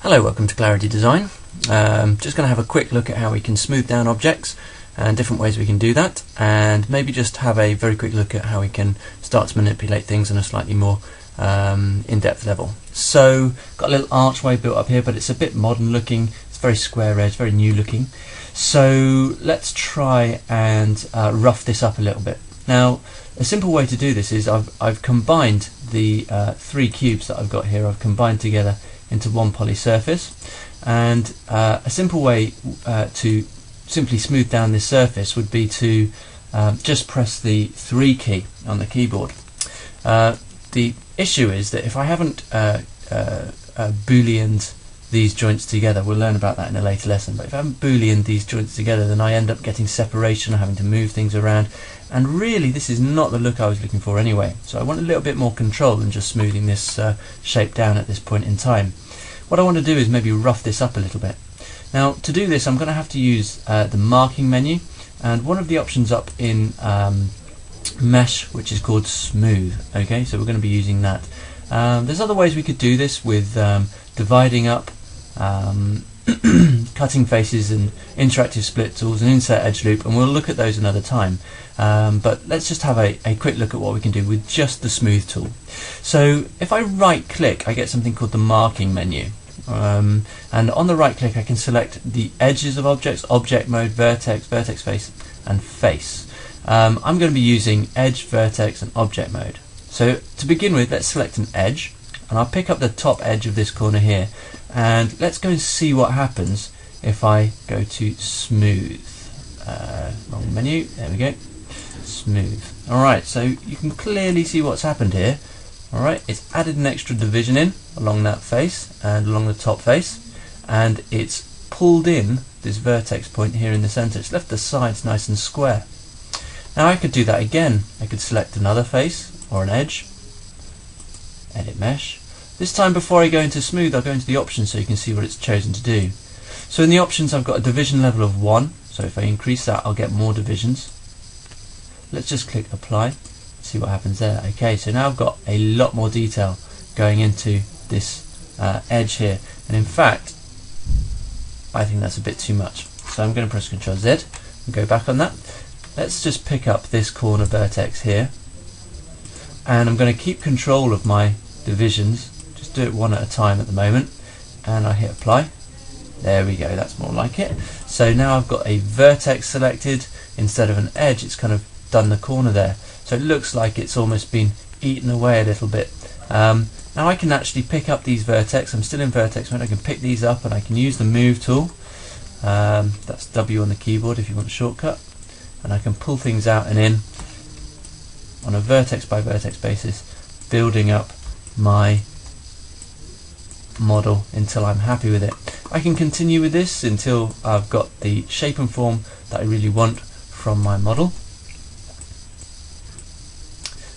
Hello, welcome to Clarity Design. Just going to have a quick look at how we can smooth down objects and different ways we can do that, and maybe just have a very quick look at how we can start to manipulate things on a slightly more in-depth level. So, got a little archway built up here, but it's a bit modern looking. It's very square edge, very new looking. So let's try and rough this up a little bit. Now, a simple way to do this is I've combined the three cubes that I've got here. I've combined together into one poly surface, and a simple way to simply smooth down this surface would be to just press the 3 key on the keyboard. The issue is that if I haven't booleaned these joints together, we'll learn about that in a later lesson, but if I haven't booleaned these joints together, then I end up getting separation, having to move things around, and really this is not the look I was looking for anyway. So I want a little bit more control than just smoothing this shape down at this point in time. What I want to do is maybe rough this up a little bit. Now, to do this I'm going to have to use the marking menu, and one of the options up in Mesh, which is called Smooth. Okay, so we're going to be using that. There's other ways we could do this with dividing up, cutting faces and interactive split tools and insert edge loop, and we'll look at those another time. But let's just have a quick look at what we can do with just the smooth tool. So if I right click, I get something called the marking menu. And on the right click I can select the edges of objects, object mode, vertex, vertex face and face. I'm going to be using edge, vertex and object mode. So to begin with, let's select an edge, and I'll pick up the top edge of this corner here, and let's go and see what happens if I go to smooth. Wrong menu, there we go, smooth. Alright, so you can clearly see what's happened here. Alright, it's added an extra division in along that face and along the top face, and it's pulled in this vertex point here in the center. It's left the sides nice and square. Now I could do that again. I could select another face or an edge, edit mesh. This time, before I go into smooth, I'll go into the options so you can see what it's chosen to do. So in the options I've got a division level of 1, so if I increase that I'll get more divisions. Let's just click apply, see what happens there. Okay, so now I've got a lot more detail going into this edge here, and in fact I think that's a bit too much, so I'm going to press Ctrl Z and go back on that. Let's just pick up this corner vertex here, and I'm going to keep control of my divisions, just do it one at a time at the moment, and I hit apply. There we go, that's more like it. So now I've got a vertex selected instead of an edge. It's kind of done the corner there, so it looks like it's almost been eaten away a little bit. Now I can actually pick up these vertex. I'm still in vertex mode. I can pick these up and I can use the move tool. That's W on the keyboard if you want a shortcut, and I can pull things out and in on a vertex by vertex basis, building up my model until I'm happy with it. I can continue with this until I've got the shape and form that I really want from my model,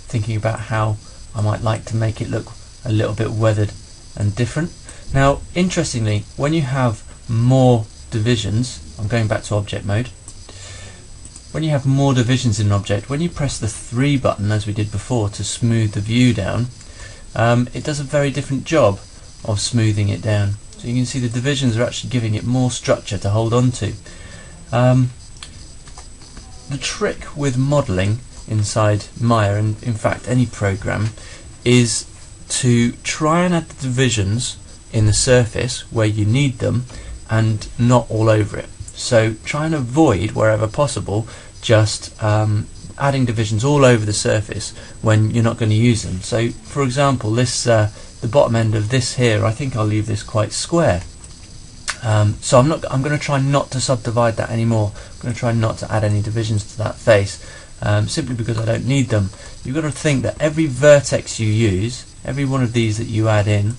thinking about how I might like to make it look a little bit weathered and different. Now interestingly, when you have more divisions, I'm going back to object mode, when you have more divisions in an object, when you press the 3 button as we did before to smooth the view down, it does a very different job of smoothing it down. So you can see the divisions are actually giving it more structure to hold on to. The trick with modelling inside Maya, and in fact any program, is to try and add the divisions in the surface where you need them and not all over it. So try and avoid, wherever possible, just adding divisions all over the surface when you're not going to use them. So for example, this the bottom end of this here, I think I'll leave this quite square. So I'm going to try not to subdivide that anymore. I'm going to try not to add any divisions to that face, simply because I don't need them. You've got to think that every vertex you use, every one of these that you add in,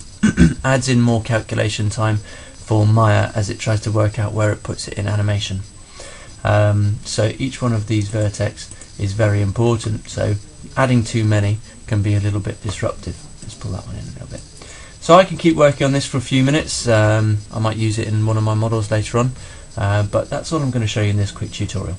adds in more calculation time for Maya as it tries to work out where it puts it in animation. So each one of these vertex is very important, so adding too many can be a little bit disruptive. Let's pull that one in a little bit. So I can keep working on this for a few minutes. I might use it in one of my models later on, but that's all I'm going to show you in this quick tutorial.